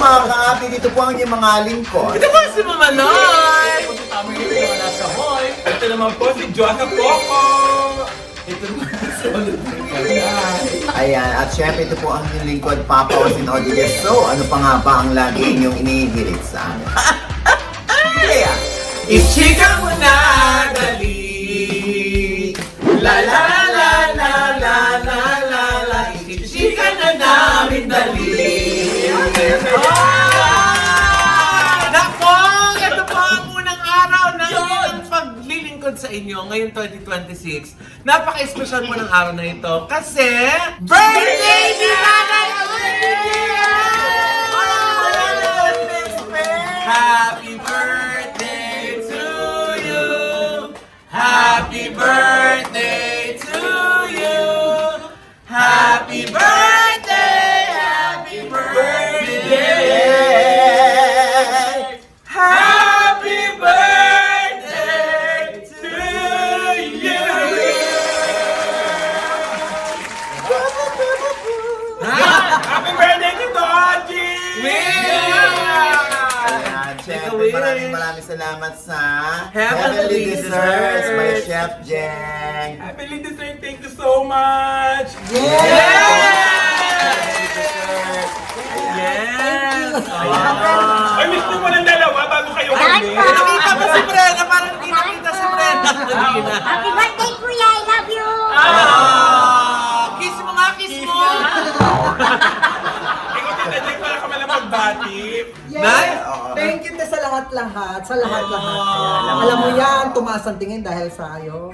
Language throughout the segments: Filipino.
mga ka-happy, dito po ang inyong mga lingkod. Ito po si Mama Noy! Ito po si Tama Ito na nasa Hoy. Ito naman po si Joanna Poco. Ito naman si Oliver Canay. Ayan, at syempre ito po ang inyong lingkod, Papa Osin Rodriguez. So, ano pa nga ba ang lagi inyong inihirit sa amin? Kaya, Ichika mo na, dali! La la la la la la la la Ichika na namin, dali! Nako! Ito po ang unang araw ng inyong paglilingkod sa inyo ngayong 2026. Napaka-espesyal po ng araw na ito kasi birthday ni Nanay Olivia! Happy birthday to you! Happy birthday to you! Happy birthday! Happy birthday! Happy birthday to you! Happy birthday to Dodgy! ayan, syempre maraming salamat sa Heavenly Desserts by Chef Jeng. Happy Ladies Day, thank you so much! Yes! Ay, miss mo ng dalawa bago kayo Dahil ulit. pa. Nakita mo si Brenda, parang hindi nakita si Brenda kanina. Happy birthday, Kuya! I love you! Kiss mo nga, kiss mo! Ikaw tinadyak para ka malang magbati. Nay? Thank you na sa lahat-lahat. Sa lahat-lahat. Alam mo yan, tumaas ang tingin dahil sa iyo.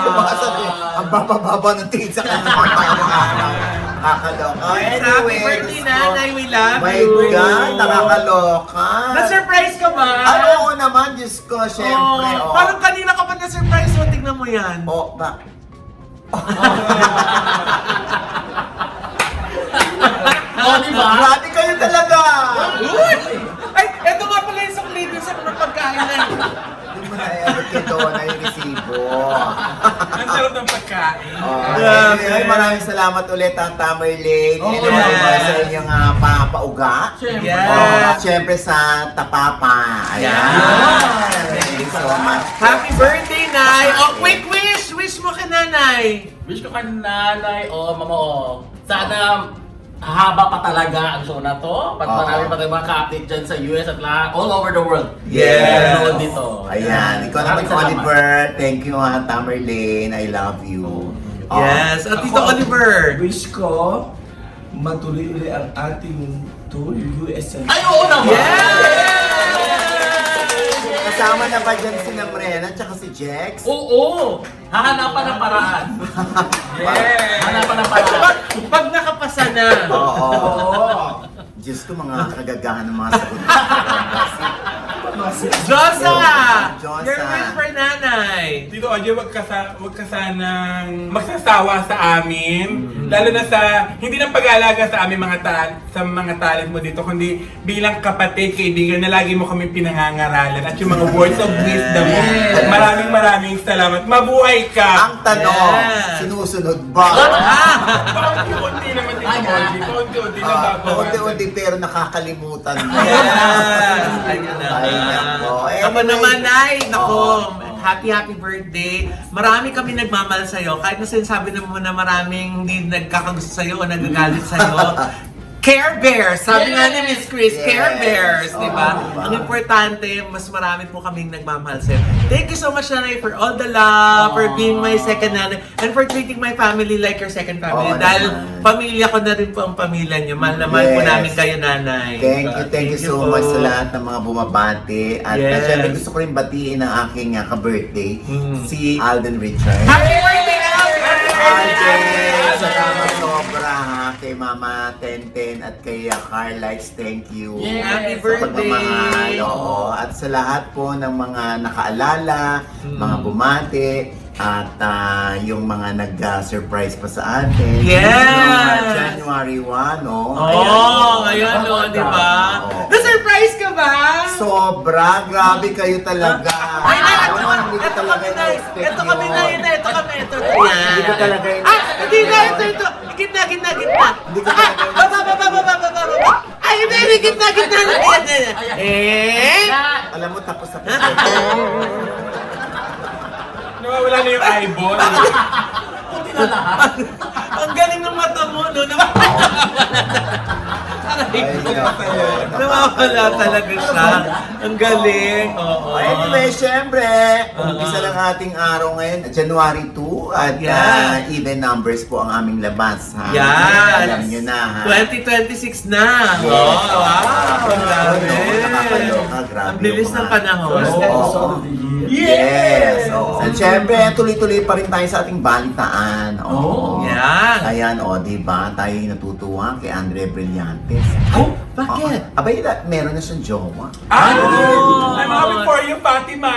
Tumasabi, ang baba-baba ng tingin sa kanya pang araw-araw. Nakakaloka. Happy Anyway, birthday, Nanay. We love my you. God, nakakaloka. Na-surprise ka ba? Ay, oo naman, Diyos ko, syempre. Oh, parang kanina ka pa na-surprise mo. Tignan mo yan. Oh, ba? Oh, di ba? Grabe kayo talaga! Uy! Ay, eto nga pala yung sukli dun sa mga pagkain na yun. Hindi mo na iabot ito na yung resibo. Ang sarap ng pagkain. Ay, maraming salamat ulit ang Tamerlane. Oo, Yes. yes. Sa inyong pauga. Yes. At syempre sa Tapapa. Ayan. Yes. Thank you so much. Happy birthday, Nay! Oh, quick wish! Wish mo ka, Nanay! Wish ko kay nanay o mama o. Sana haba pa talaga ang show na to. Pat marami pa tayong mga ka-update dyan sa US at lahat, all over the world. Yes. All dito. Ayan. Ikaw naman, Maraming salamat. Oliver. Thank you, Tamerlane. I love you. Yes. At Tito Oliver! Wish ko matuloy ulit ang ating tour, US and Ay, oo naman! Yes! Kasama na ba dyan si Namrena at saka si Jex? Oo! Hahanapan ng paraan. Yes. Hahanapan ng paraan. Pag nakapasa na. Oo. Diyos ko, mga kagagahan ng mga sagot. Josa! Josa. Your wish for Nanay! Tito Oje, wag ka sanang magsasawa sa amin. Lalo na sa, hindi lang pag-aalaga sa aming sa mga talent mo dito, kundi bilang kapatid, kaibigan na lagi mo kami pinangangaralan at yung mga words of wisdom mo. Maraming salamat. Mabuhay ka! Ang tanong, Yes. sinusunod ba? Paunti-unti naman Tito Oje. Paunti-unti na babawas. Unti-unti pero nakakalimutan mo. Yes! Ayun na. Ay, nako. Ako naman, Nay! Nako! Happy birthday! Marami kami nagmamahal sa'yo. Kahit na sinasabi naman na maraming hindi nagkakagusto sa'yo o nagagalit sa'yo. Care Bears! Sabi nga ni Miss Chris, Yes. Care Bears, di ba? diba? Ang importante, mas marami po kaming nagmamahal sa'yo. Thank you so much, Nanay, for all the love, for being my second nanay, and for treating my family like your second family. Oo Dahil naman. pamilya ko na rin po ang pamilya niyo. Mahal na mahal po Yes. namin kayo, Nanay. Thank you so po. much sa lahat ng mga bumabati. At Yes. syempre gusto ko rin batiin ang aking ka-birthday, si Alden Richard. Happy birthday, Alden! Alden! Salamat sobra ha, kay Mama Tenten at kay Carlites. Thank you. Yes. Happy Sa birthday! pagmamahal, oo. At sa lahat po ng mga nakaalala, mga bumati, at yung mga nag-surprise pa sa atin. Yes! Noong, January 1, no? Oh, ngayon, no, di ba? Oo. Na-surprise ka ba? Sobra, grabe kayo talaga. Ay, ay, ito Hindi ko talaga kami na, na-expect ito kami na, yun. ito kami, ito, yan. Hindi ko talaga Ah, hindi na, ito. Gitna. Hindi ko talaga Baba. Ay, hindi, gitna. Alam mo, tapos na po. Nawawala na yung eyeball. Puti na lahat. Ang galing ng mata mo, no? Nawawala talaga siya. Ang galing. Oo. Anyway, syempre, umpisa lang ating araw ngayon, January 2, at Yes. even numbers po ang aming labas, ha? Yes. Alam nyo na, ha? 2026 na. Yes. Oh, wow. Ang grabe. Nakakaloka, grabe Ang bilis yung ng mga- panahon. First Oo. episode of the year. Yes! Oo. At syempre, tuloy-tuloy pa rin tayo sa ating balitaan. Oo. Yan. Ayan, diba? Tayo natutuwa kay Andre Brillantes. Oh, bakit? Abay, meron na siyang jowa. Ay! Oh. I'm happy for you, Fatima!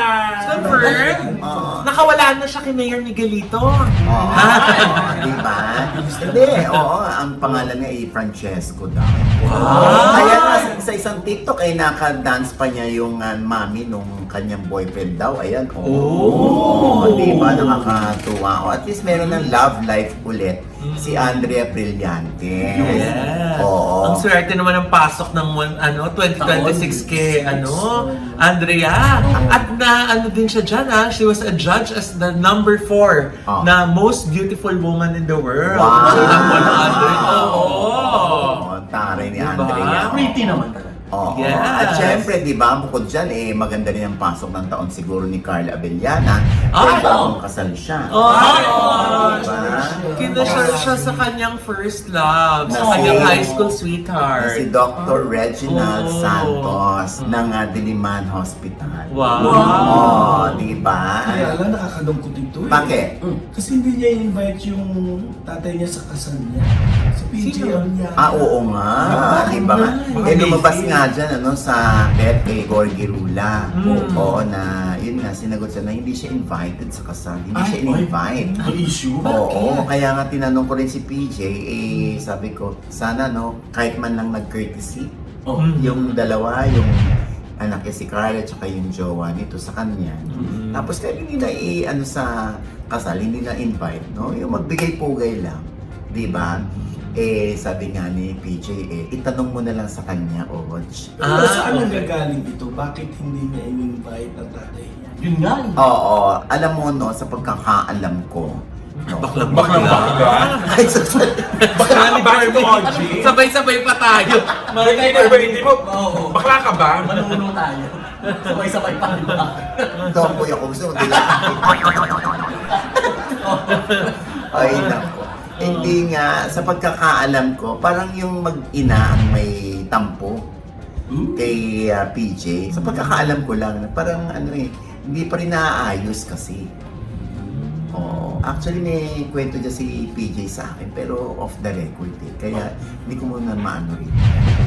Confirm? Oo. Nakawala na siya kay Mayor Miguelito. Oo. Diba? Hindi, oo. Ang pangalan niya ay Francesco daw. Kaya nga sa isang TikTok ay naka-dance pa niya yung mami nung kanyang boyfriend daw. Ayan, oo. Diba? Nakakatuwa. At least meron ng love life ulit si Andrea Brillantes. Yes. Oo. Ang swerte naman ang pasok ng 2026 kay Andrea. At na din siya dyan she was adjudged as the number 4 Oh. na most beautiful woman in the world. Wow. Siya number 100. Oo. Oo, taray ni Diba? Andrea. Pretty naman talaga. Oo. Yes. At syempre, di ba, bukod dyan, maganda rin ang pasok ng taon siguro ni Carla Abellana. Ay, Bagong kasal siya. Diba? Kinasal siya sa kanyang first love, sa Na kanyang si- high school Na sweetheart. si Dr. Reginald Oh. Santos ng Diliman Hospital. Wow. Oo, di ba? Kaya lang nakakalungkot ito eh. Bakit? Kasi hindi niya invite yung tatay niya sa kasal niya. Sa PJ niya. Oo nga. Di ba nga? Lumabas nga dyan sa death kay Gorgie Rula. Oo, na yun nga, sinagot siya na hindi siya invited sa kasal. Hindi siya in-invite. May issue. Oo, kaya nga tinanong ko rin si PJ, sabi ko, sana kahit man lang nag-courtesy, yung dalawa, yung anak niya si Carla at saka yung jowa nito sa kanya. Tapos kaya hindi na sa kasal, hindi na invite, yung magbigay-pugay lang. Di ba? Sabi nga ni PJ, itanong mo na lang sa kanya, Oj. Pero saan nanggagaling ito? Bakit hindi niya in-invite ang tatay niya? Yun nga. Oo, alam mo sa pagkakaalam ko. Baklang bakla. Ay, sorry. Bakla ka ba ito, Oji? Sabay-sabay pa tayo. Hindi mo, bakla ka ba? Manuno tayo. Sabay-sabay pa rin ba? Tomboy ako, gusto mo nila. Ay, nako. Hindi nga, sa pagkakaalam ko, parang yung mag-ina ang may tampo kay PJ. Sa pagkakaalam ko lang, parang hindi pa rin naaayos kasi. Oo. Actually, may kwento dyan si PJ sa akin, pero off the record Kaya hindi ko muna maano rin.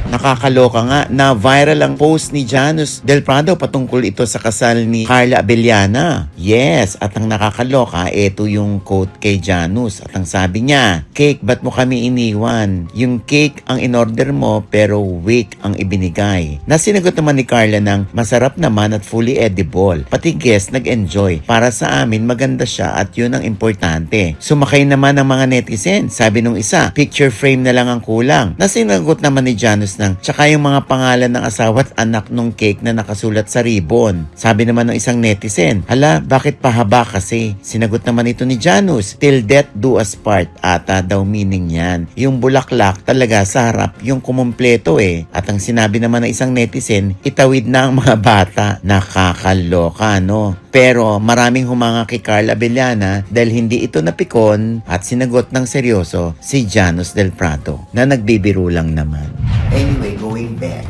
Nakakaloka nga na viral ang post ni Janus Del Prado patungkol ito sa kasal ni Carla Abellana. Yes, at ang nakakaloka, ito yung quote kay Janus. At ang sabi niya, "Cake, ba't mo kami iniwan? Yung cake ang in-order mo pero weak ang ibinigay." Nasinagot naman ni Carla ng masarap naman at fully edible. Pati guest nag-enjoy. Para sa amin, maganda siya at yun ang importante. Sumakay naman ng mga netizen. Sabi nung isa, picture frame na lang ang kulang. Nasinagot naman ni Janus ng tsaka yung mga pangalan ng asawa at anak nung cake na nakasulat sa ribbon. Sabi naman ng isang netizen, hala, bakit pahaba kasi? Sinagot naman ito ni Janus, till death do us part. Ata daw meaning yan. Yung bulaklak talaga sa harap, yung kumumpleto At ang sinabi naman ng isang netizen, itawid na ang mga bata. Nakakaloka, no? Pero maraming humanga kay Carla Abellana dahil hindi ito napikon at sinagot ng seryoso si Janus Del Prado na nagbibiro lang naman. Anyway, going back,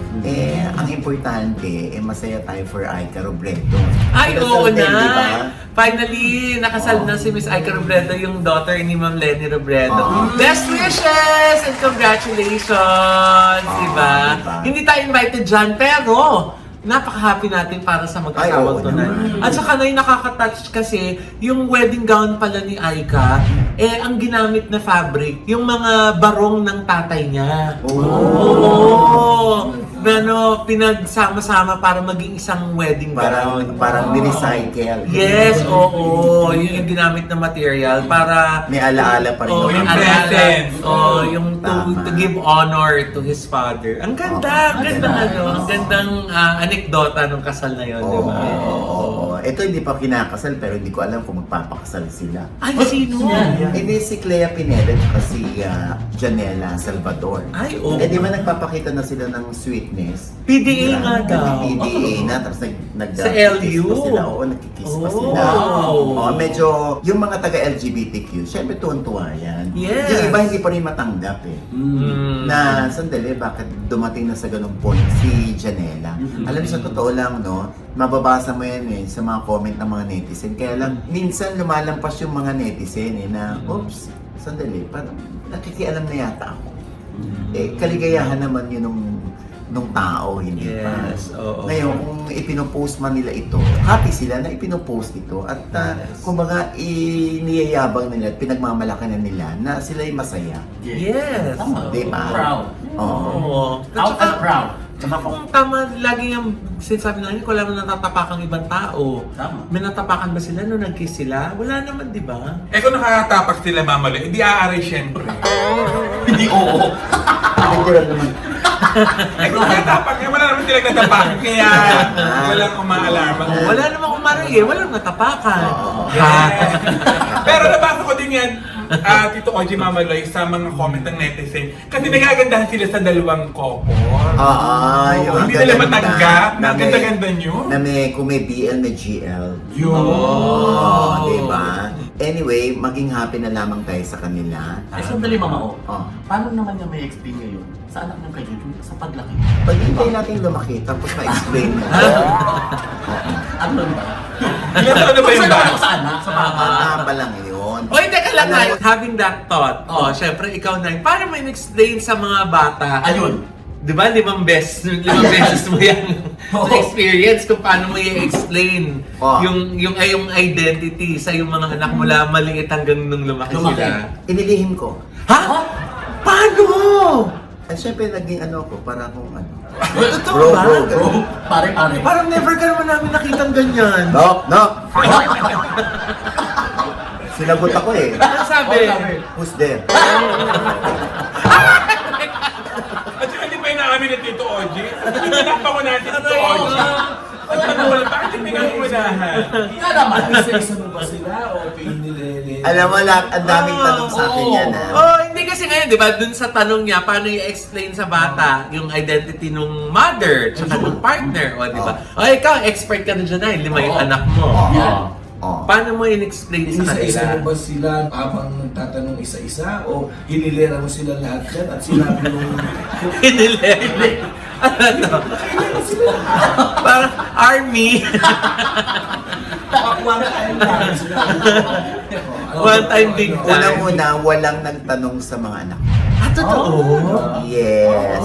ang importante, masaya tayo for Aika Robredo. Ay, Kasal oo din, na. di ba? Finally, nakasal na si Miss Aika Robredo, yung daughter ni Ma'am Lenny Robredo. Best wishes and congratulations, diba? Diba? Hindi tayo invited dyan, pero napaka-happy natin para sa mag-asawang Ay, oo tunay. naman. At saka na yung nakaka-touch kasi, yung wedding gown pala ni Aika, ang ginamit na fabric, yung mga barong ng tatay niya. Oo. pinagsama-sama para maging isang wedding gown. Parang ni-recycle. Yes, oo. Yun yung ginamit na material para May alaala pa rin. Oh, yung yung mga- present. yung Tama. to give honor to his father. Ang ganda, ang gandang ang gandang anekdota ng kasal na yun, di Oo, ba? oo. Ito hindi pa kinakasal pero hindi ko alam kung magpapakasal sila. Ay, sino? Hindi si Clea Pineda at si Janela Salvador. Ay, oo. Eh di ba nagpapakita na sila ng sweetness? PDA nga daw. PDA na, tapos Sa nagkikiss LU? pa sila. Oo, nagkikiss pa Oh. sila. Oo, medyo, yung mga taga-LGBTQ, syempre tuwan-tuwa yan. Yes. Yung iba hindi pa rin matanggap eh. Mm. Na, sandali, bakit dumating na sa ganung point si Janela? Alam mo, sa totoo lang, no, mababasa mo yan eh, sa mga comment ng mga netizen. Kaya lang, minsan lumalampas yung mga netizen eh, na, oops, sandali, parang nakikialam na yata ako. Eh, kaligayahan naman yun nung tao, hindi pa. Yes, oo. Ngayon, kung ipinopost man nila ito, happy sila na ipinopost ito. At Yes. kumbaga, iniyayabang nila at pinagmamalaki na nila na sila'y masaya. Yes. Tama. Diba? Proud. Oo. Oo. Out and proud. Tsaka kung tama, lagi yung sinasabi nila, kung alam mo natatapakang ibang tao. Tama. May natapakan ba sila nung nag-kiss sila? Wala naman, di ba? Eh kung nakatapak sila mamalo, hindi aaray syempre. Hindi oo. Natural naman. Eh kung nakatapak, wala naman sila natapakan, kaya walang umaalarma. Wala naman kumari eh, walang natapakan. Pero nabasa ko din yan, Tito Oji Mamaloy, sa mga comment ng netizen. Kasi nagagandahan sila sa dalawang couple. Yung Hindi nila gaganda, matanggap, na may- ganda-ganda nyo. Na may, kung may BL, may GL. Yun. Oh, diba? Anyway, maging happy na lamang tayo sa kanila. Eh, sandali, Mama O. Oh. Paano naman niya may explain ngayon sa anak niya kay Jujun sa paglaki? Pag hintay natin lumaki, tapos ma-explain mo. Ano ba? Ilan taon na ba yung Concerned bata? ako sa anak, sa bata. Pa lang yun. Oy, teka lang nga, having that thought, syempre ikaw na, paano mo in-explain sa mga bata? Ayun. Di ba, 5 beses mo yan experience kung paano mo i-explain Oh. yung identity sa yung mga anak mula maliit hanggang nung lumaki Lumaki. sila. Inilihim ko. Ha? Paano? At syempre, naging ano ko, para akong ano. Totoo Bro, ba? bro, Bro, pare-pare. Parang never ka naman namin nakitang ganyan. No, no. Sinagot ako eh. Ano sabi? Who's there? At saka hindi pa inaamin ni Tito Oji. Tinakpa ko natin Tito Oji. At ano ba, bakit hindi pinangungunahan? Nga naman. Isa-isa mo ba sila o pinili? Alam mo lahat, ang daming tanong sa akin yan ha. Oh, hindi kasi ngayon, di ba, dun sa tanong niya, paano i-explain sa bata yung identity nung mother, tsaka nung partner, o di ba? O ikaw, expert ka na dyan na, 5 yung anak mo. Yan. Oh. Paano mo in-explain sa Isa-isa kanila? mo ba sila habang nagtatanong isa-isa o hinilera mo sila lahat dyan at sinabi nung Hinili. Ano to? Parang army. one time lang sila? One time big time. Unang-una, walang nagtanong sa mga anak. Ah, totoo? Yes.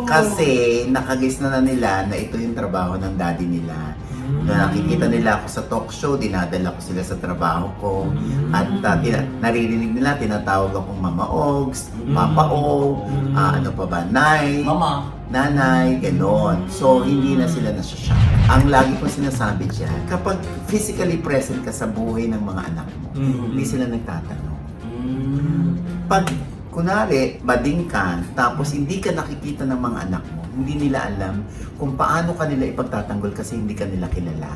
Kasi nakagis na nila na ito yung trabaho ng daddy nila. Na nakikita nila ako sa talk show, dinadala ko sila sa trabaho ko. At naririnig nila, tinatawag akong Mama Ogs, Papa Og, ano pa ba, Nay, Mama. Nanay, gano'n. So, hindi na sila nasashock. Ang lagi kong sinasabi dyan, kapag physically present ka sa buhay ng mga anak mo, hindi sila nagtatanong. Pag, kunwari, bading ka, tapos hindi ka nakikita ng mga anak mo, hindi nila alam kung paano kanila ipagtatanggol kasi hindi ka nila kilala.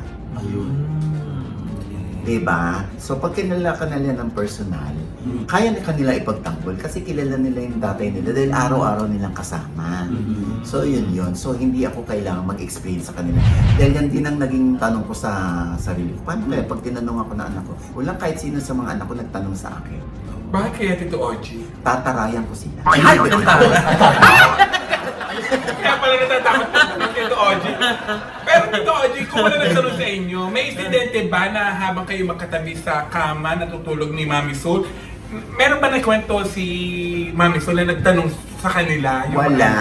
Diba? So, pag kilala ka nila ng personal, kaya na kanila ipagtanggol kasi kilala nila yung tatay nila dahil araw-araw nilang kasama. So, yun. So, hindi ako kailangan mag-explain sa kanila. Dahil yan din ang naging tanong ko sa sarili ko. Paano kaya pag tinanong ako na anak ko, walang kahit sino sa mga anak ko nagtanong sa akin. Bakit kaya Tito Oji? Tatarayan ko sila. Ay, ang tara. Kaya pala natatakot ng Tito Oji. Pero Tito Oji, kung wala nagtanong sa inyo, may insidente ba na habang kayo magkatabi sa kama, natutulog ni Mami Sol, meron ba nagkwento si Mami Sol na nagtanong sa kanila? Wala.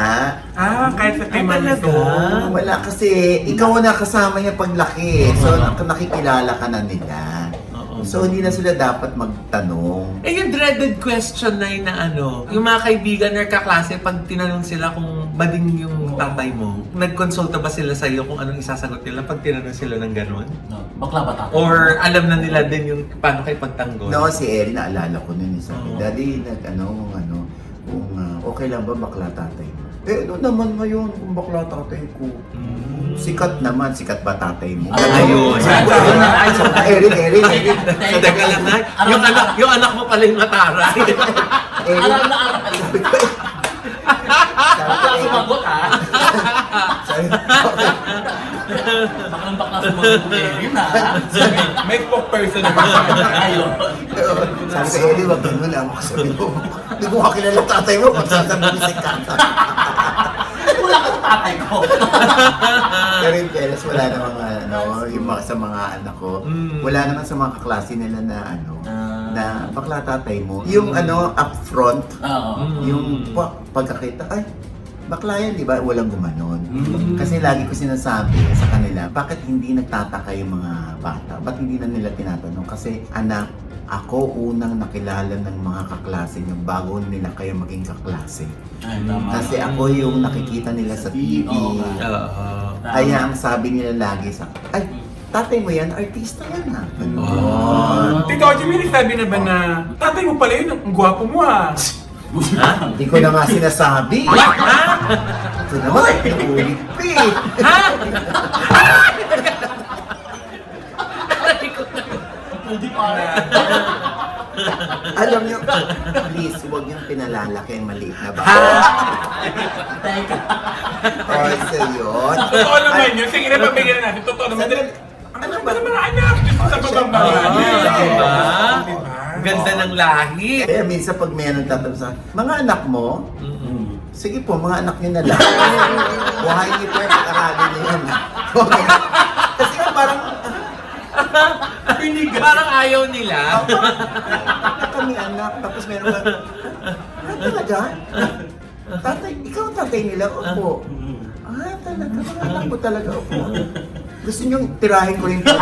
Kahit sa kay Ay, Mami talaga? Sol. Wala kasi ikaw na kasama niya paglaki. So nakikilala ka na nila. So hindi na sila dapat magtanong. Eh yung dreaded question na yun na ano, yung mga kaibigan or kaklase, pag tinanong sila kung bading yung tatay mo, nagkonsulta ba sila sa'yo kung anong isasagot nila pag tinanong sila ng gano'n? No, bakla ba tatay? Or alam na nila din yung paano kayo pagtanggol? No, si Erin, naalala ko nun. Sabi, Oo. Daddy, kung okay lang ba bakla tatay mo? Eh, ano naman ngayon kung bakla tatay ko? Sikat naman, sikat ba tatay mo? Ayun. Erin. So, teka lang na, yung anak mo pala yung mataray. Erin, Aral na aral. Bakla sumagot ha? sabi, Baklang sumagot ko Erin ha? May spokesperson naman. Ayun. sabi ko, Erin, wag ganun lang. Sabi ko, hindi ko kakilala tatay mo kung saan mo sikat. Wala ka sa tatay ko. Pero in fairness, wala namang yung mga, sa mga anak ko, wala naman sa mga kaklase nila na na bakla tatay mo. Yung upfront, Oo. yung pagkakita, ay, bakla yan, di ba? Walang gumanon. Kasi lagi ko sinasabi sa kanila, bakit hindi nagtataka yung mga bata? Ba't hindi na nila tinatanong? Kasi anak, ako unang nakilala ng mga kaklase niyo bago nila kayo maging kaklase. Ay, tama. Kasi ako yung nakikita nila sa TV. Oo. Kaya ang sabi nila lagi sa ay, tatay mo yan, artista yan ha. Tito Jimmy, sabi na ba na tatay mo pala yun, ang gwapo mo ha? Hindi ko na nga sinasabi. Ito naman, naulit pa eh. Hindi pa. Alam niyo, please, huwag yung pinalalaki ang maliit na bata. Teka. Or sa yun. Totoo naman yun. Sige na, pabigyan natin. Totoo naman. Ano ba naman ang anak? Sa babang Diba? Diba? Ganda ng lahi. Kaya minsan pag may tatanong sa mga anak mo, sige po, mga anak niyo na lang. Buhay niyo po, pag-aralin niyo yan. Kasi nga parang, Parang ayaw nila. na kami anak, tapos meron ka, talaga? Tatay, ikaw ang tatay nila? Opo. Talaga, mga anak ko talaga, opo. Gusto niyo tirahin ko rin po.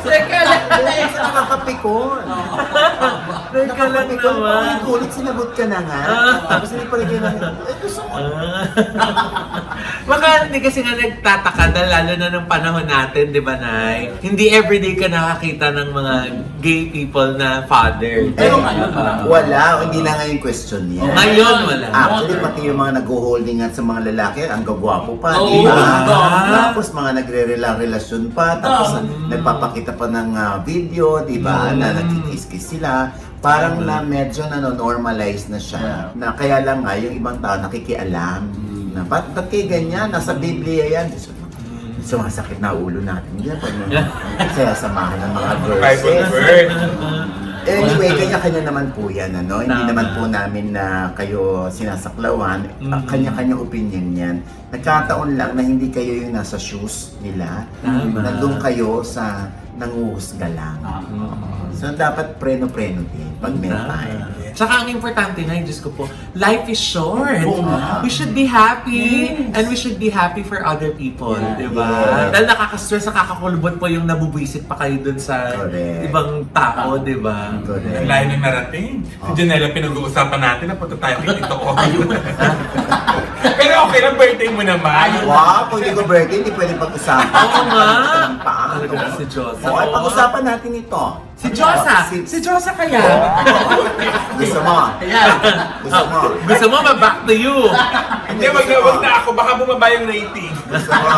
Teka lang. Kasi nakakapikon. Teka lang naman. Ulit sinagot ka na nga. Tapos hindi pa rin ganun. Gusto ko. Baka hindi kasi nga nagtataka dahil lalo na nung panahon natin, di ba, Nay? Hindi everyday ka nakakita ng mga gay people na father. Pero ngayon, parang Wala, hindi na ngayon question yan. Ngayon, wala. Actually, pati yung mga nag-holding at sa mga lalaki, ang gagwapo pa, Oo, di ba? oo. Tapos mga nagre-relasyon pa, tapos nagpapakita pa ng video, di ba? Na nagkikis-kis sila. Parang na medyo normalize na siya. Na kaya lang nga, yung ibang tao nakikialam. Na, ba't kayo ganyan? Nasa Biblia yan. Sumasakit na ulo natin. Hindi na pag sasamahan ng mga Bible verses. verse. Anyway, kanya-kanya naman po yan, ano? Hindi naman po namin na kayo sinasaklawan. Kanya-kanya opinion yan. Nagkataon lang na hindi kayo yung nasa shoes nila. Nandun kayo sa nanguhusga lang. So, dapat preno-preno din pag may time. Tsaka ang importante na, Diyos ko po, life is short. We should be happy and we should be happy for other people, di ba? Yeah. Dahil nakaka-stress, nakakakulubot po yung nabubwisit pa kayo dun sa Correct. ibang tao, di ba? Correct. Ang layo ng narating. Si Janela, pinag-uusapan natin na punta tayo kay Tito ko. Pero okay lang, birthday mo naman. Wow, kung hindi ko birthday, hindi pwede pag-usapan. Oo nga. Paano? Talaga ba si Diyosa? Okay, pag-usapan natin ito. Si Diyosa! Si- Si Diyosa kaya? Gusto mo? Ayan. Gusto mo? Gusto mo ma-back to you? Hindi, wag na ako. Baka bumaba yung rating. Gusto mo?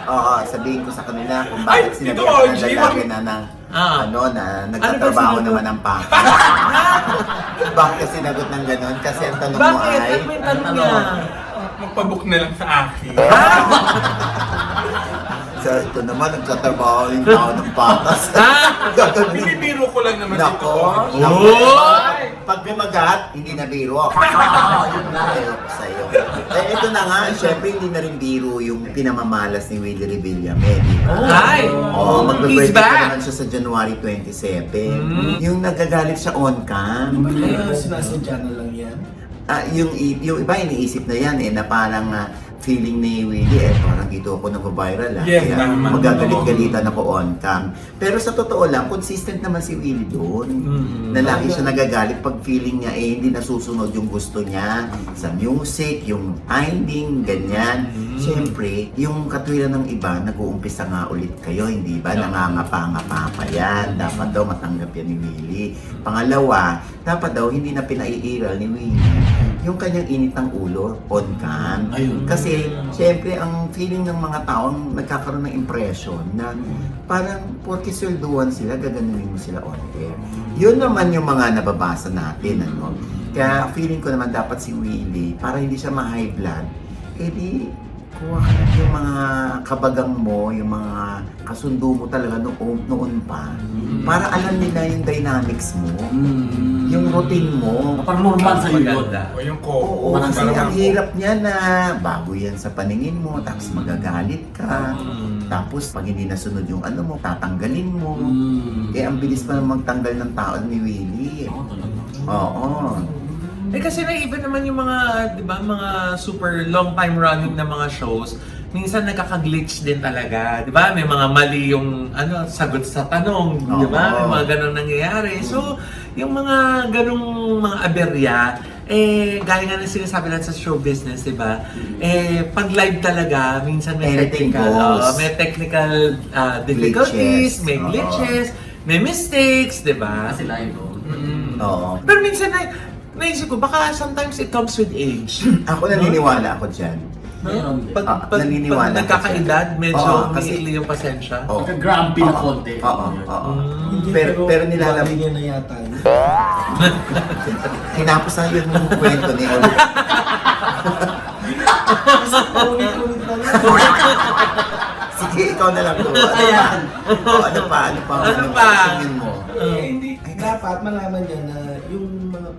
Oo, sabihin ko sa kanila kung bakit Ay, sinabi ito, ng OG, lalaki na ng Ah. na nagtatrabaho sinagot? naman ng papa. Bakit ka sinagot ng ganon? Kasi ang tanong mo Bakit? ay, Ano ba yung tanong niya? Magpabook na lang sa akin. so ito naman, nagtatrabaho yung tao ng patas. Gagawin. Binibiro ko lang naman Nako. dito. Nako. Pag bumagat, hindi na biro. Ayaw ko sa'yo. Eh, ito na nga, syempre hindi na rin biro yung pinamamalas ni Willie Revillame, di ba? Ay! Oo, He's magbe-birthday pa back! naman siya sa January 27. Yung nagagalit siya on cam. Kaya sinasadya na lang yan. Yung iba iniisip na yan na parang feeling ni Willie, parang dito ako nag-viral Yes, Kaya tama. magagalit-galitan ako on cam. Pero sa totoo lang, consistent naman si Willie doon. Na lagi siya nagagalit pag feeling niya hindi nasusunod yung gusto niya sa music, yung timing, ganyan. Siyempre, yung katwiran ng iba, nag-uumpisa nga ulit kayo, hindi ba? Nangangapa-ngapa pa yan. Dapat daw matanggap yan ni Willie. Pangalawa, dapat daw hindi na pinaiiral ni Willie yung kanyang init ng ulo on cam. Kasi, syempre, ang feeling ng mga taong nagkakaroon ng impression na parang porke swelduhan sila, gaganunin mo sila on air. Yun naman yung mga nababasa natin, ano. Kaya feeling ko naman dapat si Willie, para hindi siya ma-high blood, edi kuha ka na yung mga kabagang mo, yung mga kasundo mo talaga noon pa. Para alam nila yung dynamics mo, yung routine mo. Parang normal sa'yo yun. O yung Oo, kasi parang ang hirap niya na bago yan sa paningin mo, tapos magagalit ka. Tapos pag hindi nasunod yung ano mo, tatanggalin mo. Eh, ang bilis pa naman magtanggal ng tao ni Willie. Oo. Eh kasi naiba naman yung mga, di ba, mga super long time running na mga shows. Minsan nagkaka-glitch din talaga, di ba? May mga mali yung sagot sa tanong, di ba? May mga ganong nangyayari. So, yung mga ganong mga aberya, gaya nga ng sinasabi natin sa show business, di ba? Pag live talaga, minsan may Anything technical, goes. may technical difficulties, Glitches. may glitches, may mistakes, di ba? Kasi live, Oo. Pero minsan naisip ko, baka sometimes it comes with age. Ako naniniwala ako dyan. Meron din. Pag naniniwala ka nagkakaedad, medyo Oo, kasi- umiikli yung pasensya. Oo. Pagka-grumpy na Oo. konti. Oo. Oo. Hindi, Pero nilalam... bali niya na yata yun. Tinapos na yung kwento ni Oliver. Paulit-ulit na lang. Sige, ikaw na lang to. Ayan. Ano pa? Ano pa? Tingin mo? Hindi, dapat malaman niya na yung mga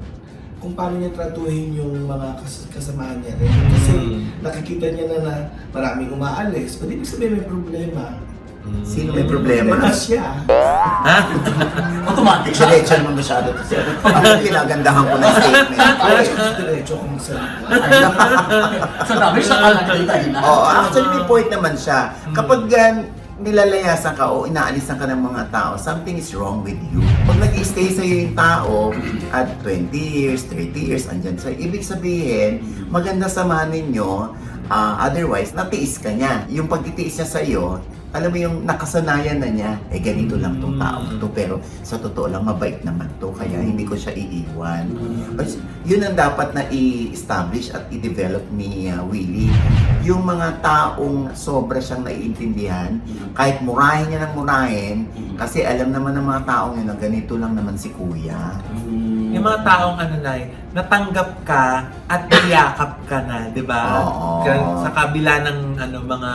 kung paano niya tratuhin yung mga kasamahan niya rin. Kasi nakikita niya na maraming umaalis. Pwede ibig sabihin may problema. Sino may problema? Problema siya. Automatic siya. Diretso naman masyado to sir. Ako ginagandahan ko ng statement. Diretso kung saan. Sa dami siya ka nakikita Oo, actually may point naman siya. Kapag nilalayasan ka o inaalisan ka ng mga tao, something is wrong with you. Pag nag-stay sa'yo yung tao at 20 years, 30 years, andyan sa'yo, ibig sabihin, maganda samahan ninyo, otherwise, natiis ka niya. Yung pagtitiis niya sa'yo, alam mo yung nakasanayan na niya, ganito lang tong tao to, pero sa totoo lang mabait naman to, kaya hindi ko siya iiwan. Yun ang dapat na i-establish at i-develop ni Willie. Yung mga taong sobra siyang naiintindihan, kahit murahin niya ng murahin, kasi alam naman ng mga taong yun na ganito lang naman si kuya. Yung mga taong natanggap ka at niyakap ka na, di ba? Oo. Sa kabila ng mga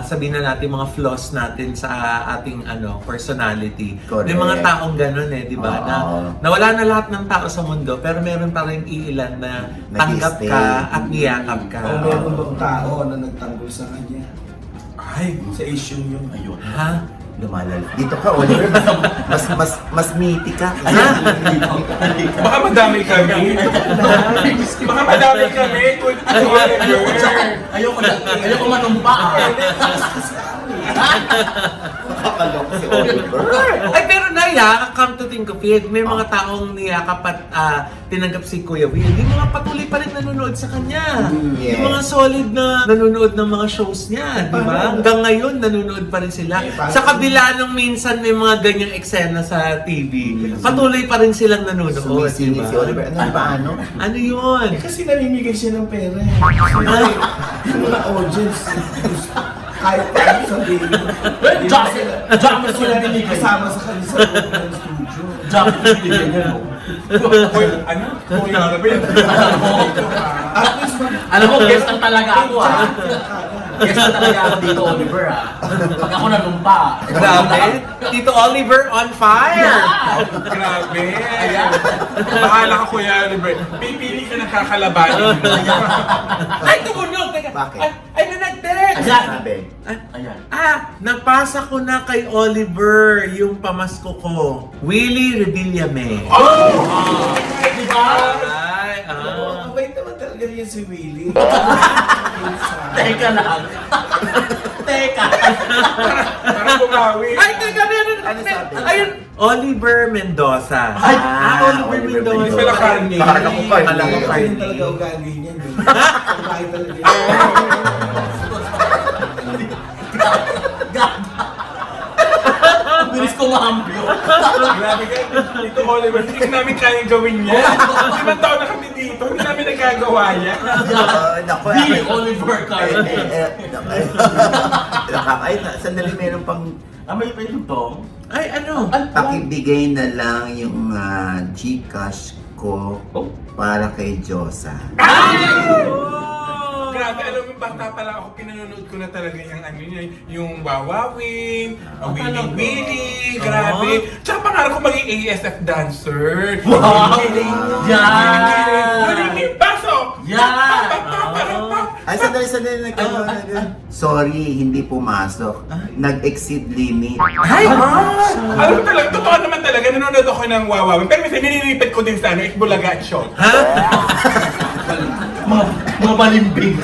sabihin na natin mga flaws natin sa ating personality. Correct. May mga taong ganun di ba? Oo. Na wala na lahat ng tao sa mundo pero meron pa rin iilan na tanggap Nag-stay. ka at niyakap ka. O meron bang tao na nagtanggol sa kanya? Ay, Sa issue yung Ayun. Ha? Lumalal. Dito ka, Oliver. Mas meaty ka. baka madami kami. baka madami kami. Ayoko manumpa. Nakakalok si Oliver. Ay, pero Naya, come to think of it, may mga taong niyakap at tinanggap si Kuya Will. Yung mga patuloy pa rin nanonood sa kanya. Yes. Yung mga solid na nanonood ng mga shows niya, di ba? Hanggang ngayon, nanonood pa rin sila. Sa kabila nung minsan may mga ganyang eksena sa TV, patuloy pa rin silang nanonood, di Sumisingit si ba? Oliver. Ano ba? Ano? Ano yun? kasi namimigay siya ng pera. Yung mga audience, kahit paano sabihin. Jump Kasi sila rin kasama sa kanila sa loob ng studio. Jump binigyan niyo. Hoy, ano? Hoy, ano ba yan? At least Alam mo, guest lang talaga ako Guest lang talaga ako dito, Oliver Pag ako nanumpa. Grabe. Tito Oliver on fire! Grabe. Bahala ka, Kuya Oliver. Pipili ka ng kakalabanin mo. Ay, tumunog! Teka. Bakit? Ay, may nag-text! Ayan. Sabi. Ayan. Nagpasa ko na kay Oliver yung pamasko ko. Willie Redillame. Di ba? Ay, mabait naman talaga yan. niya si Willie. Teka lang. Teka. Parang bumawi. Ay, teka, meron. Ano sabi? Ayun, Oliver Mendoza. Ay, Oliver Mendoza. Pala Carney. Kala ko Carney. Kala ko Ganyan Carney. talaga ugali niya. Kumain talaga niya. Bilis ko mahambyo. Grabe ka. Dito Oliver, hindi namin kayang gawin yan. 5 taon na kami dito, hindi namin nagagawa yan. Naku, Di Oliver Carney. Sandali meron pang May pelutong. Ay, ano? pakibigay na lang yung Gcash ko para kay Josa. Grabe, alam mo, bata pa lang ako, pinanonood ko na talaga yung ano niya, yung Wawawin, Willy Willy, grabe. Tsaka pangarap ko maging ASF dancer. Wow! Yan! Mariming baso! Yan! Ay, sandali, nagkaroon. Sorry, hindi pumasok. Nag-exceed limit. Ay! Alam mo talaga, totoo naman talaga, nanonood ako ng Wawawin. Pero minsan, nililipid ko din sa ano, Itbulaga at Show. Mga balimbing.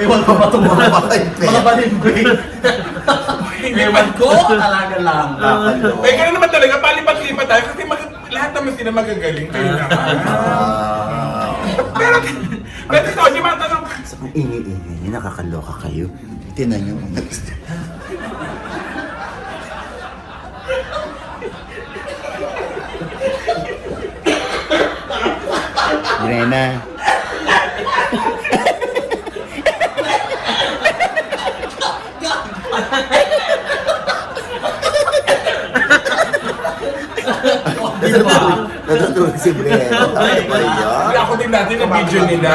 Ewan ko ba ito mga balimbing. Ewan ko, talaga lang. Eh, gano'n naman talaga, palipat-lipat tayo kasi lahat naman sila magagaling. Kayo naman. Pero ito, di ba tanong? Ang ingay-ingay niya, nakakaloka kayo. Tinan niyo. Rena. Natutulog si Breno. Ay, Hindi ako din natin na video nila.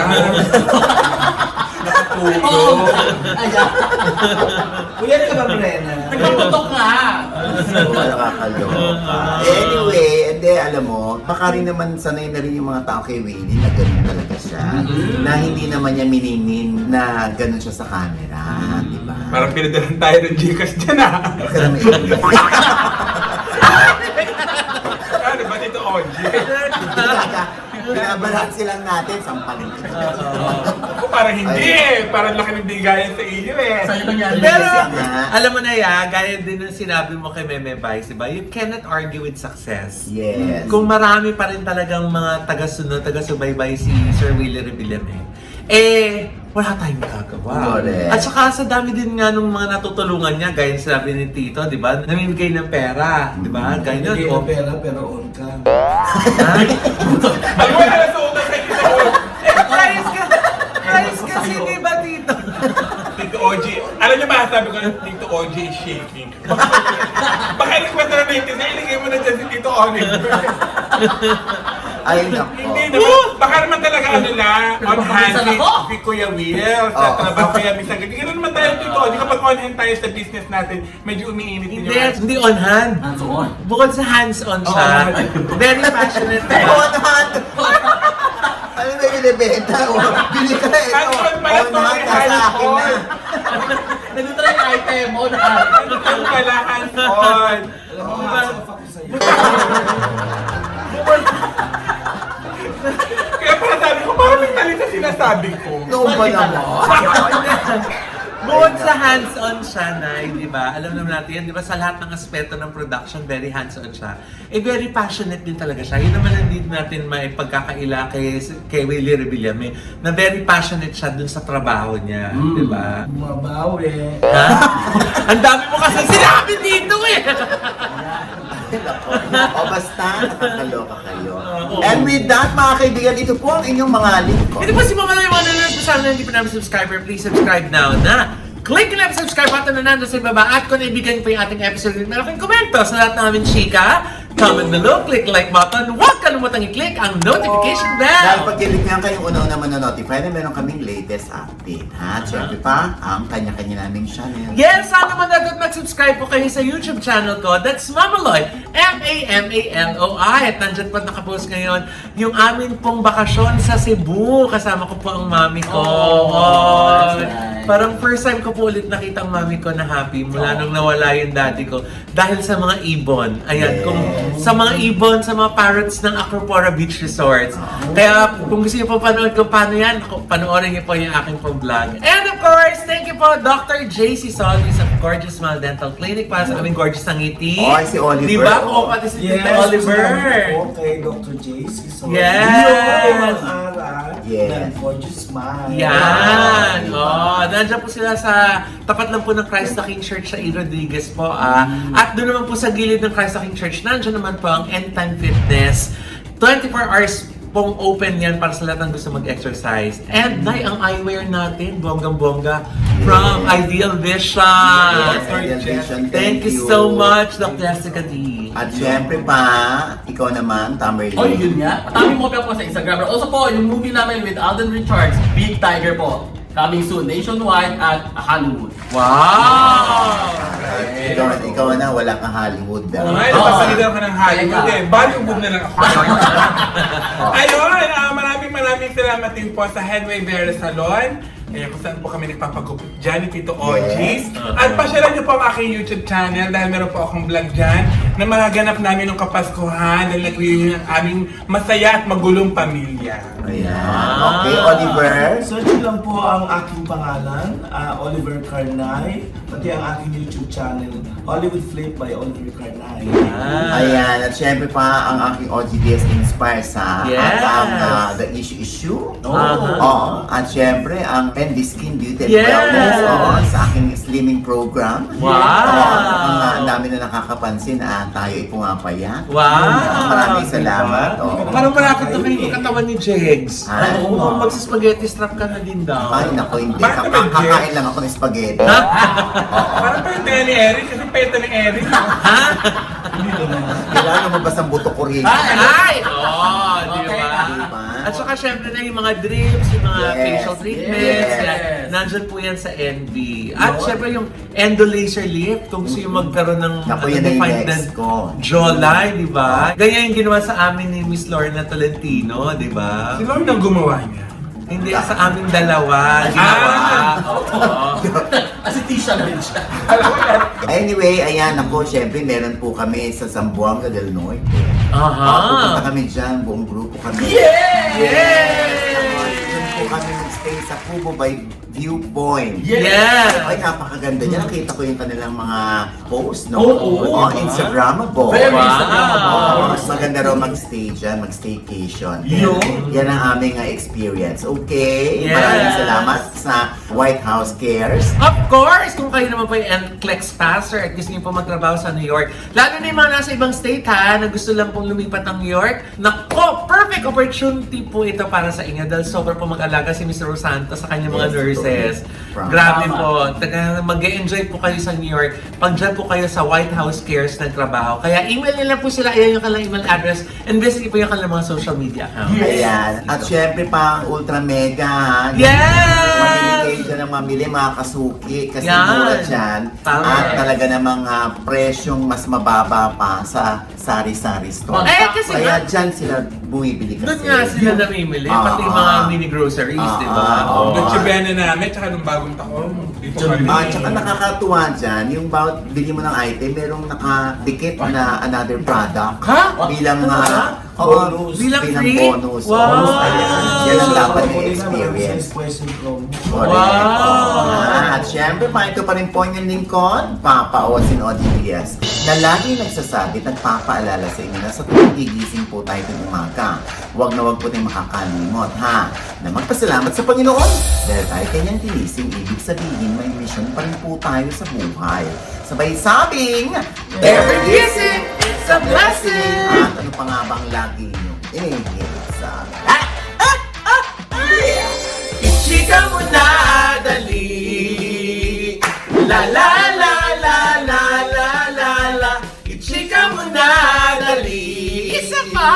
Oo. Ayan. Kuya ka ba, Brenna? Nagpaputok nga. Nakakaloka. Anyway, hindi, alam mo, baka rin naman sanay na rin yung mga tao kay Willie na ganun talaga siya. Na hindi naman niya minimin na ganun siya sa camera. Di ba? Parang pinadalan tayo ng Gcash dyan ah. Ano ba dito, Oji? Binabalansi lang natin, sampalin ko. Ako parang hindi eh. Parang laki ng bigayan sa iyo eh. Sa'yo nangyari. Pero, nga. alam mo na gaya din ng sinabi mo kay Meme Vice, diba? You cannot argue with success. Yes. Kung marami pa rin talagang mga taga-sunod, taga-subaybay si Sir Willie Revillame, wala tayong magagawa. Correct. At saka sa dami din nga nung mga natutulungan niya, gaya ng sinabi ni Tito, di ba? Namimigay ng pera, di ba? Ganyan. Hindi na pera, pero on ka. Ay, wala na sa utak sa dito. Price kasi, di ba, Tito? Dito, Oji. Alam niyo ba, sabi ko, Tito Oji is shaking. Baka request na natin na iligay mo na dyan si Tito Oliver. Ay, nako. Hindi naman, baka naman talaga ano na, on hand si Kuya Will sa trabaho kaya minsan. Ganun naman tayo dito, di kapag on hand tayo sa business natin, medyo umiinit din Hindi on hand. Hands-on. Bukod sa hands-on siya, very passionate. On hand! Ano na yung binibenta? Bili ka na ito. Hands-on pala, On hand, nasa akin na. Nandito na yung item mo na. Ang pala, hands-on. Alam mo, hats off ako sa'yo. Kaya pala sabi ko, parang nagtali sa sinasabi ko. No ba naman? Bukod sa hands-on siya, Nay, di ba? Alam naman natin yan, di ba? Sa lahat ng aspeto ng production, very hands-on siya. Very passionate din talaga siya. Yun naman ang din natin may pagkakaila kay Willie Revillame, na very passionate siya dun sa trabaho niya, di ba? Bumabawi. Ha? Ang dami mo kasi sinabi dito eh! O basta, nakakaloka kayo. And with that, mga kaibigan, ito po ang inyong mga lingkod. Ito po si Mama Loy, mga nanonood po sa amin, hindi pa namin subscriber, please subscribe now na click na subscribe button na nandun sa baba at kung naibigan po yung ating episode, meron kayong komento sa lahat namin chika. Comment below, click like button, huwag kalimutang i-click ang notification Dahil bell! pag kilig nga kayong unaw naman na notify na meron kaming latest update. Ha? At syempre pa, ang kanya-kanya naming channel. Yes, sana naman dapat mag-subscribe po kayo sa YouTube channel ko. That's Mamaloy, M-A-M-A-L-O-I. At nandyan po nakapost ngayon yung amin pong bakasyon sa Cebu. Kasama ko po ang mami ko. Oh, that's nice. Parang first time ko po ulit nakita ang mami ko na happy mula nung nawala yung daddy ko. Dahil sa mga ibon. Ayan, kung sa mga ibon, sa mga parrots ng Acropora Beach Resorts. Kaya kung gusto niyo po panood kung paano yan, panoorin niyo po yung aking pong vlog. And of course, thank you po Dr. JC Solis of Gorgeous Smile Dental Clinic para sa aming gorgeous na ngiti. Oh, si Oliver. Diba? Oo, pati si Tita Oliver. Okay, Dr. JC. So, Yes. Yes. Ng Gorgeous Smile. Yan! Oh, nandiyan po sila sa tapat lang po ng Christ the King Church sa E. Rodriguez po. At doon naman po sa gilid ng Christ the King Church, nandiyan naman po ang End Time Fitness. 24 hours pong open yan para sa lahat ng gusto mag-exercise. And Nay, ang eyewear natin, bonggang-bongga, from Ideal Vision. Yes, Ideal Vision. Thank you so much, Dr. Jessica D. At syempre pa, ikaw naman, Tamerlane. Oh, yun nga. Patami mo po sa Instagram. Also po, yung movie namin with Alden Richards, Big Tiger po. Coming soon, nationwide at Hollywood. Wow! Ikaw na, wala kang Hollywood. Ay, napasalitan ka ng Hollywood eh. Bollywood na lang ako. Ayun, maraming salamat din po sa Headway Vera Salon. Kung saan po kami nagpapagupit dyan ni Tito Ortiz. At pasyalan niyo po ang aking YouTube channel dahil meron po akong vlog dyan na magaganap namin ng Kapaskuhan dahil nag-reunion ang aming masaya at magulong pamilya. Ayan. Okay, Oliver. Search lang po ang aking pangalan, Oliver Carnay, pati ang aking YouTube channel, Hollywood Flip by Oliver Carnay. Ayan, at syempre pa ang aking OGDS Inspire sa Yes. at ang The Issue. Oo. At syempre ang Pendy Skin Beauty and Yes. Wellness sa aking slimming program. Wow. Ang dami na nakakapansin tayo ay pumapaya. Wow! Maraming salamat. Parang malapit na kayo yung katawan ni Jegs. Ay, Oo, magsa-spaghetti strap ka na din daw. Ay, naku, hindi. Bakit naman, Kakain lang ako ng spaghetti. Parang pwede ni Eric kasi pwede ni Eric. Kailangan lumabas ang buto ko rin. Ay! Oo, di Okay. ba? Diba? At saka syempre na yung mga drips, yung mga Yes. facial treatments, Yes. yan. Nandyan po yan sa NB. At syempre yung endo laser lift, kung gusto yung magkaroon ng Naku, yan na yung defined next ko. jawline, di ba? Ganyan yung ginawa sa amin ni Miss Lorna Tolentino, di ba? Si Lord ang gumawa niya. Hindi, sa aming dalawa. Ginawa. Oo. Kasi Tisha na rin siya. Anyway, ayan ako, syempre meron po kami sa Zamboanga del Norte. Pupunta Aha. kami dyan, buong grupo kami. Doon po kami mag-stay sa Cubo by Viewpoint. Yeah. Ay, napakaganda niya. Nakita ko yung kanilang mga post, no? Oo. Instagrammable. Very Wow. Instagrammable. Mas maganda raw mag-stay dyan, mag-staycation. Yun. Yan ang aming experience. Okay? Yes. Maraming salamat sa White House Cares. Of course, kung kayo naman po yung NCLEX passer at gusto niyo po magtrabaho sa New York, lalo na yung mga nasa ibang state ha, na gusto lang pong lumipat ng New York, nako, perfect opportunity po ito para sa inyo dahil sobrang po mag-alaga si Mr. Rosanto sa kanyang mga Yes, nurses. totally. Grabe po. Mag-e-enjoy po kayo sa New York pag dyan po kayo sa White House Cares nagtrabaho. Kaya email nila po sila, ayan yung kanilang email address and visit po yung kanilang mga social media account. Ayan. At syempre pa ang Ultra Mega. Ha? Yes! Mamili kayo dyan ng mamili, mga kasuki. Kasi Yan. mura dyan. Tama. At talaga namang presyong mas mababa pa sa sari-sari store. Eh, kasi Kaya dyan sila bumibili kasi. doon nga sila namimili, pati yung mga mini groceries, di ba? Oo. Nag-chibena namin, tsaka nung bagong taon. Dito kami. Tsaka nakakatuwa dyan, yung bawat bili mo ng item, merong nakadikit na another product. Ha? Bilang Bonus. Bilang free? bonus. Wow. Bonus. Ayan. Yan ang dapat Kunin naman i-experience. sa Expression Promo. Correct. Wow. At syempre, pa ito pa rin po yung lingkod, Papa Osin OGDS, na lagi nagsasabi, nagpapaalala sa inyo na sa tuwing gigising po tayo ng umaga. Huwag na huwag po tayong makakalimot, ha? Na magpasalamat sa Panginoon dahil tayo kanyang tinising, ibig sabihin may mission pa rin po tayo sa buhay. Sabay sabing, Every kissing is a blessing! At ano pa nga bang lagi nyo? Inihigit sa Ichika mo na, dali. La la la la la la la la. Ichika mo na, dali. Isa pa.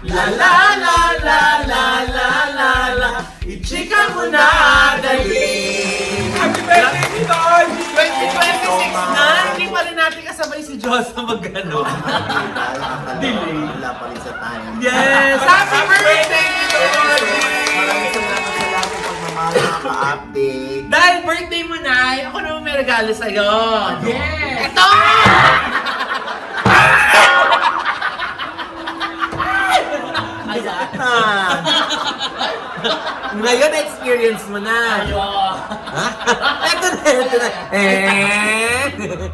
La la la la la la la la. Ichika mo na, dali. Happy birthday, Tito Ortiz! 2026 na, hindi pa rin natin kasabay si Diyos na mag-ano. delay. Wala pa rin sa tayo. Yes! Happy birthday! Maraming salamat sa lahat ng pagmamahal, mga update. Dahil birthday mo na, ako naman may regalo sa'yo. Yes! Ito! Ayan. Ngayon, experience mo na. Ayun. Ito na. Eh.